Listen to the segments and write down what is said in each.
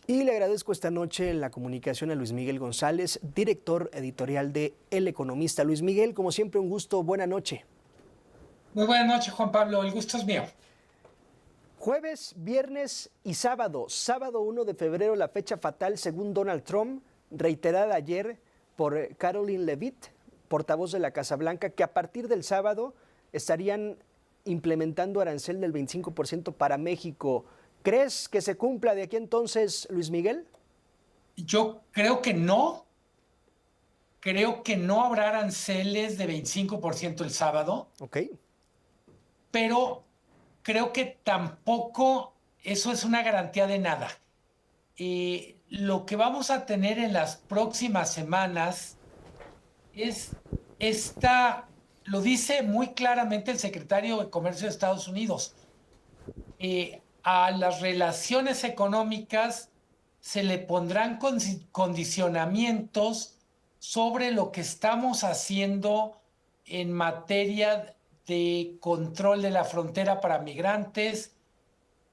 Y le agradezco esta noche la comunicación a Luis Miguel González, director editorial de El Economista. Luis Miguel, como siempre, un gusto. Buena noche. Muy buenas noches, Juan Pablo. El gusto es mío. Jueves, viernes y sábado. Sábado 1 de febrero, la fecha fatal según Donald Trump, reiterada ayer por Caroline Leavitt, portavoz de la Casa Blanca, que a partir del sábado estarían implementando arancel del 25% para México. ¿Crees que se cumpla de aquí entonces, Luis Miguel? Yo creo que no. Creo que no habrá aranceles de 25% el sábado, Ok. pero creo que tampoco eso es una garantía de nada. Lo que vamos a tener en las próximas semanas es lo dice muy claramente el secretario de Comercio de Estados Unidos. A las relaciones económicas se le pondrán condicionamientos sobre lo que estamos haciendo en materia de control de la frontera para migrantes,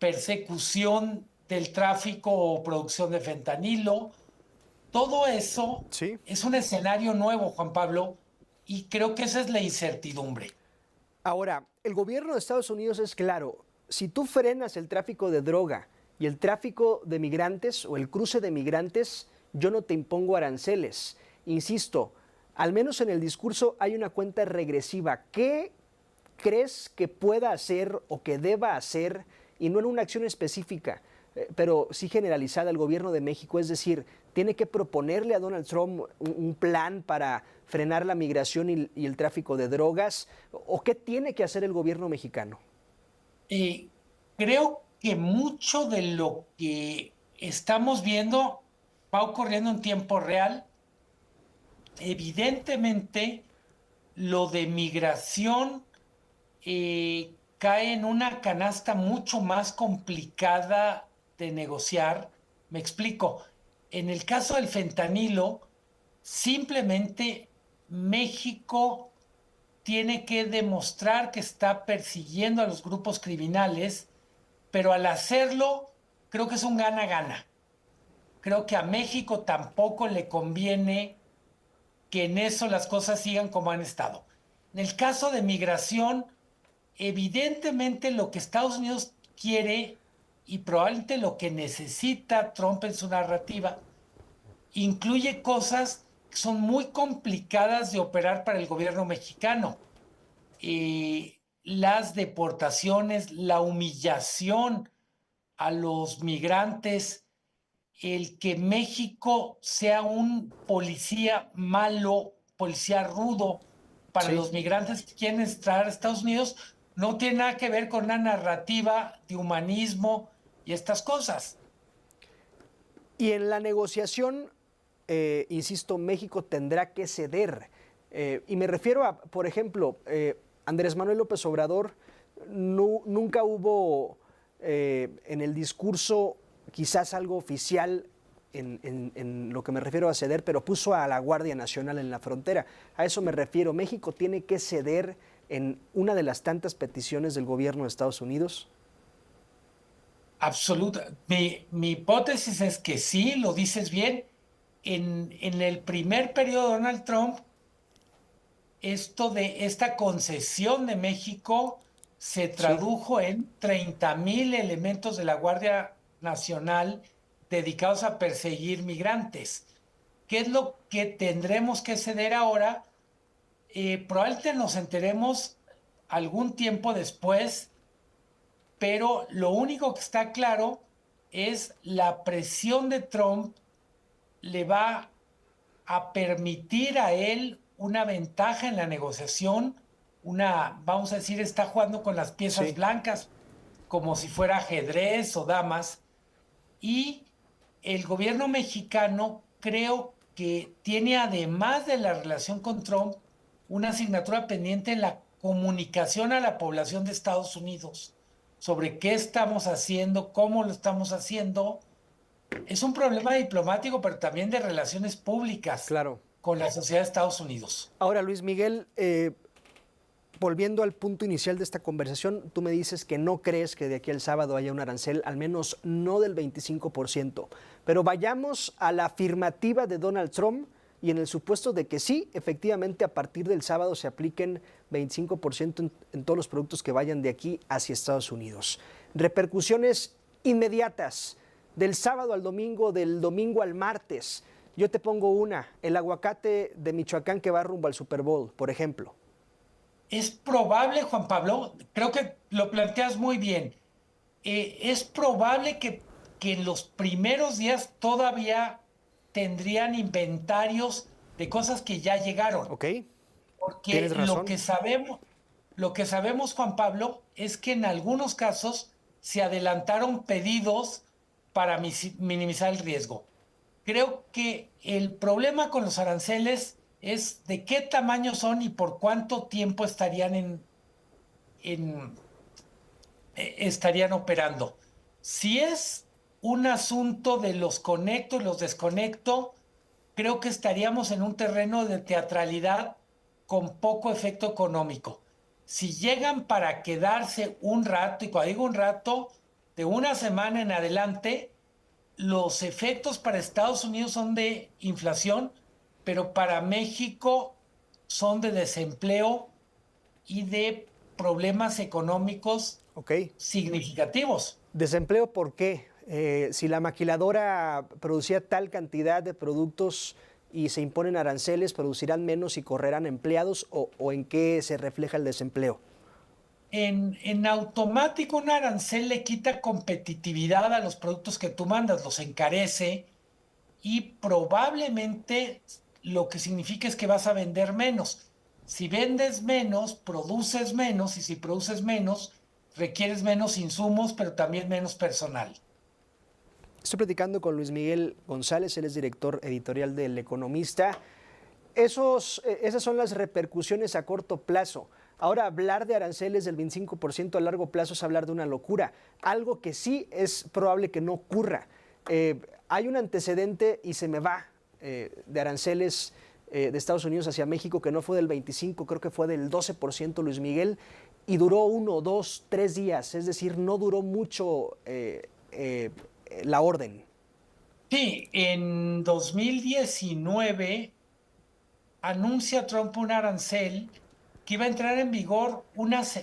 persecución del tráfico o producción de fentanilo. Todo eso Sí. es un escenario nuevo, Juan Pablo, y creo que esa es la incertidumbre. Ahora, el gobierno de Estados Unidos es claro, si tú frenas el tráfico de droga y el tráfico de migrantes o el cruce de migrantes, yo no te impongo aranceles. Insisto, al menos en el discurso hay una cuenta regresiva. ¿Qué crees que pueda hacer o que deba hacer, y no en una acción específica, pero sí generalizada, el gobierno de México? Es decir, tiene que proponerle a Donald Trump un plan para frenar la migración y el tráfico de drogas, o qué tiene que hacer el gobierno mexicano. Eh, Creo que mucho de lo que estamos viendo va ocurriendo en tiempo real. Evidentemente, lo de migración cae en una canasta mucho más complicada de negociar. Me explico. En el caso del fentanilo, simplemente México tiene que demostrar que está persiguiendo a los grupos criminales, pero al hacerlo, creo que es un gana-gana. Creo que a México tampoco le conviene que en eso las cosas sigan como han estado. En el caso de migración, evidentemente lo que Estados Unidos quiere y probablemente lo que necesita Trump en su narrativa incluye cosas que son muy complicadas de operar para el gobierno mexicano. Las deportaciones, la humillación a los migrantes, el que México sea un policía malo, policía rudo para Sí. los migrantes que quieren entrar a Estados Unidos, no tiene nada que ver con una narrativa de humanismo y estas cosas. Y en la negociación, insisto, México tendrá que ceder. Y me refiero a, por ejemplo, Andrés Manuel López Obrador, nunca hubo en el discurso quizás algo oficial en lo que me refiero a ceder, pero puso a la Guardia Nacional en la frontera. A eso me refiero. México tiene que ceder en una de las tantas peticiones del gobierno de Estados Unidos. Absoluta. Mi hipótesis es que sí, lo dices bien. En el primer periodo de Donald Trump, esto de esta concesión de México se Sí. tradujo en 30,000 elementos de la Guardia Nacional dedicados a perseguir migrantes. ¿Qué es lo que tendremos que ceder ahora? Probablemente nos enteremos algún tiempo después, pero lo único que está claro es la presión de Trump le va a permitir a él una ventaja en la negociación, vamos a decir, está jugando con las piezas Sí. blancas como si fuera ajedrez o damas, y el gobierno mexicano creo que tiene, además de la relación con Trump, una asignatura pendiente en la comunicación a la población de Estados Unidos sobre qué estamos haciendo, cómo lo estamos haciendo. Es un problema diplomático, pero también de relaciones públicas Claro. con la sociedad de Estados Unidos. Ahora, Luis Miguel, volviendo al punto inicial de esta conversación, tú me dices que no crees que de aquí al sábado haya un arancel, al menos no del 25%. Pero vayamos a la afirmativa de Donald Trump y en el supuesto de que sí, efectivamente, a partir del sábado se apliquen 25% en todos los productos que vayan de aquí hacia Estados Unidos. Repercusiones inmediatas, del sábado al domingo, del domingo al martes. Yo te pongo una, el aguacate de Michoacán que va rumbo al Super Bowl, por ejemplo. Es probable, Juan Pablo, creo que lo planteas muy bien. Es probable que en los primeros días todavía tendrían inventarios de cosas que ya llegaron. ¿Ok? Porque Tienes razón. lo que sabemos, Juan Pablo, es que en algunos casos se adelantaron pedidos para minimizar el riesgo. Creo que el problema con los aranceles es de qué tamaño son y por cuánto tiempo en- estarían operando. Si es un asunto de los conecto y los desconecto, creo que estaríamos en un terreno de teatralidad con poco efecto económico. Si llegan para quedarse un rato, y cuando digo un rato, de una semana en adelante, los efectos para Estados Unidos son de inflación, pero para México son de desempleo y de problemas económicos ¿Ok? significativos. Desempleo, ¿por qué? Si la maquiladora producía tal cantidad de productos y se imponen aranceles, ¿producirán menos y correrán empleados o en qué se refleja el desempleo? En automático, un arancel le quita competitividad a los productos que tú mandas, los encarece y probablemente lo que significa es que vas a vender menos. Si vendes menos, produces menos y si produces menos, requieres menos insumos, pero también menos personal. Estoy platicando con Luis Miguel González, él es director editorial del Economista. Esas son las repercusiones a corto plazo. Ahora, hablar de aranceles del 25% a largo plazo es hablar de una locura, algo que sí es probable que no ocurra. Hay un antecedente y se me va de aranceles de Estados Unidos hacia México que no fue del 25, creo que fue del 12%, Luis Miguel, y duró 1, 2, 3 días, es decir, no duró mucho la orden. Sí, en 2019 anuncia Trump un arancel que iba a entrar en vigor,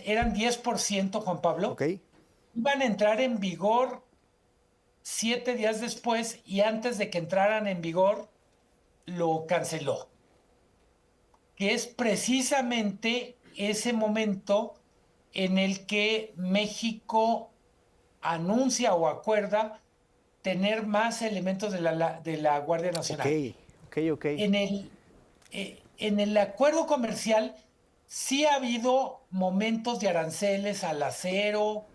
eran 10%, Juan ¿Ok? Pablo, iban a entrar en vigor 7 días después y antes de que entraran en vigor lo canceló, que es precisamente ese momento en el que México anuncia o acuerda tener más elementos de la Guardia Ok, Nacional. ok, ok. En el acuerdo comercial sí ha habido momentos de aranceles al acero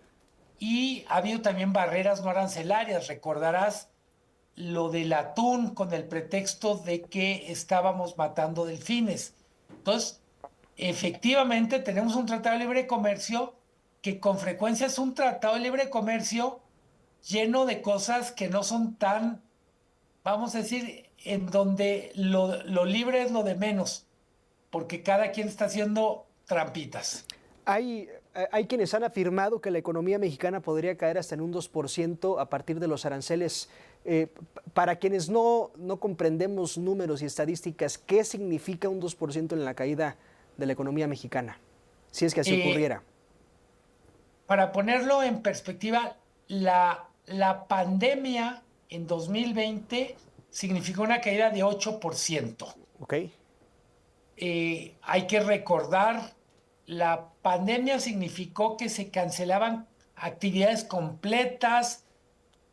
y ha habido también barreras no arancelarias. Recordarás lo del atún con el pretexto de que estábamos matando delfines. Entonces, efectivamente tenemos un tratado de libre comercio que con frecuencia es un tratado de libre comercio lleno de cosas que no son tan, vamos a decir, en donde lo libre es lo de menos, porque cada quien está haciendo trampitas. Hay quienes han afirmado que la economía mexicana podría caer hasta en un 2% a partir de los aranceles. Para quienes no comprendemos números y estadísticas, ¿qué significa un 2% en la caída de la economía mexicana? Si es que así Eh, ocurriera. para ponerlo en perspectiva, la pandemia en 2020 significó una caída de 8%. ¿Ok? Hay que recordar, la pandemia significó que se cancelaban actividades completas,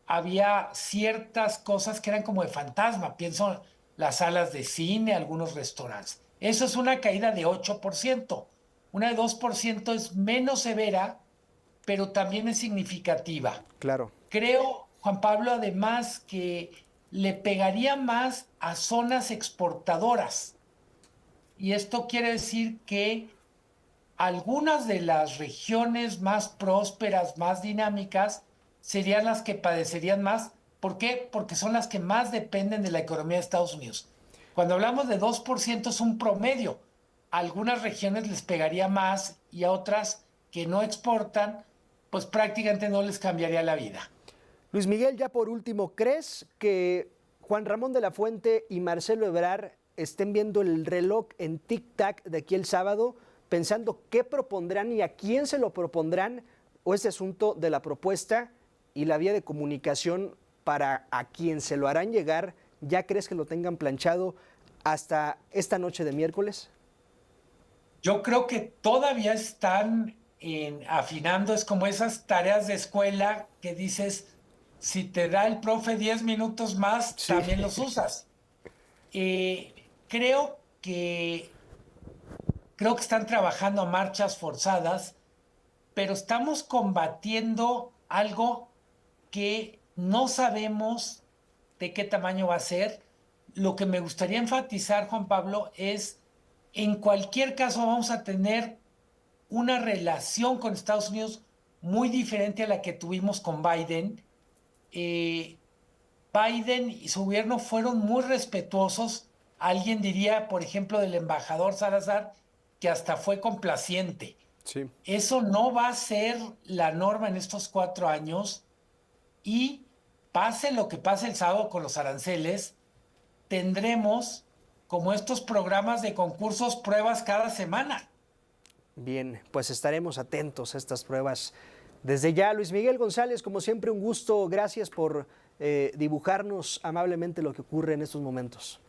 había ciertas cosas que eran como de fantasma, pienso las salas de cine, algunos restaurantes. Eso es una caída de 8%. Una de 2% es menos severa, pero también es significativa. Claro. Creo, Juan Pablo, además que le pegaría más a zonas exportadoras. Y esto quiere decir que algunas de las regiones más prósperas, más dinámicas, serían las que padecerían más. ¿Por qué? Porque son las que más dependen de la economía de Estados Unidos. Cuando hablamos de 2% es un promedio. a algunas regiones les pegaría más y a otras que no exportan, pues prácticamente no les cambiaría la vida. Luis Miguel, ya por último, ¿crees que Juan Ramón de la Fuente y Marcelo Ebrard estén viendo el reloj en tic-tac de aquí el sábado, pensando qué propondrán y a quién se lo propondrán, o ese asunto de la propuesta y la vía de comunicación para a quien se lo harán llegar, ya crees que lo tengan planchado hasta esta noche de miércoles? Yo creo que todavía están afinando, es como esas tareas de escuela que dices, si te da el profe 10 minutos más, Sí. también los usas. Creo creo que están trabajando a marchas forzadas, pero estamos combatiendo algo que no sabemos de qué tamaño va a ser. Lo que me gustaría enfatizar, Juan Pablo, es en cualquier caso vamos a tener una relación con Estados Unidos muy diferente a la que tuvimos con Biden. Eh, Biden y su gobierno fueron muy respetuosos. Alguien diría, por ejemplo, del embajador Salazar, que hasta fue complaciente. Sí. Eso no va a ser la norma en estos 4 años y pase lo que pase el sábado con los aranceles, tendremos como estos programas de concursos pruebas cada semana. Bien, pues estaremos atentos a estas pruebas. Desde ya, Luis Miguel González, como siempre, un gusto. Gracias por dibujarnos amablemente lo que ocurre en estos momentos.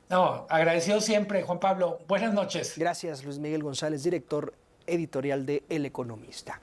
No, agradecido siempre, Juan Pablo. Buenas noches. Gracias, Luis Miguel González, director editorial de El Economista.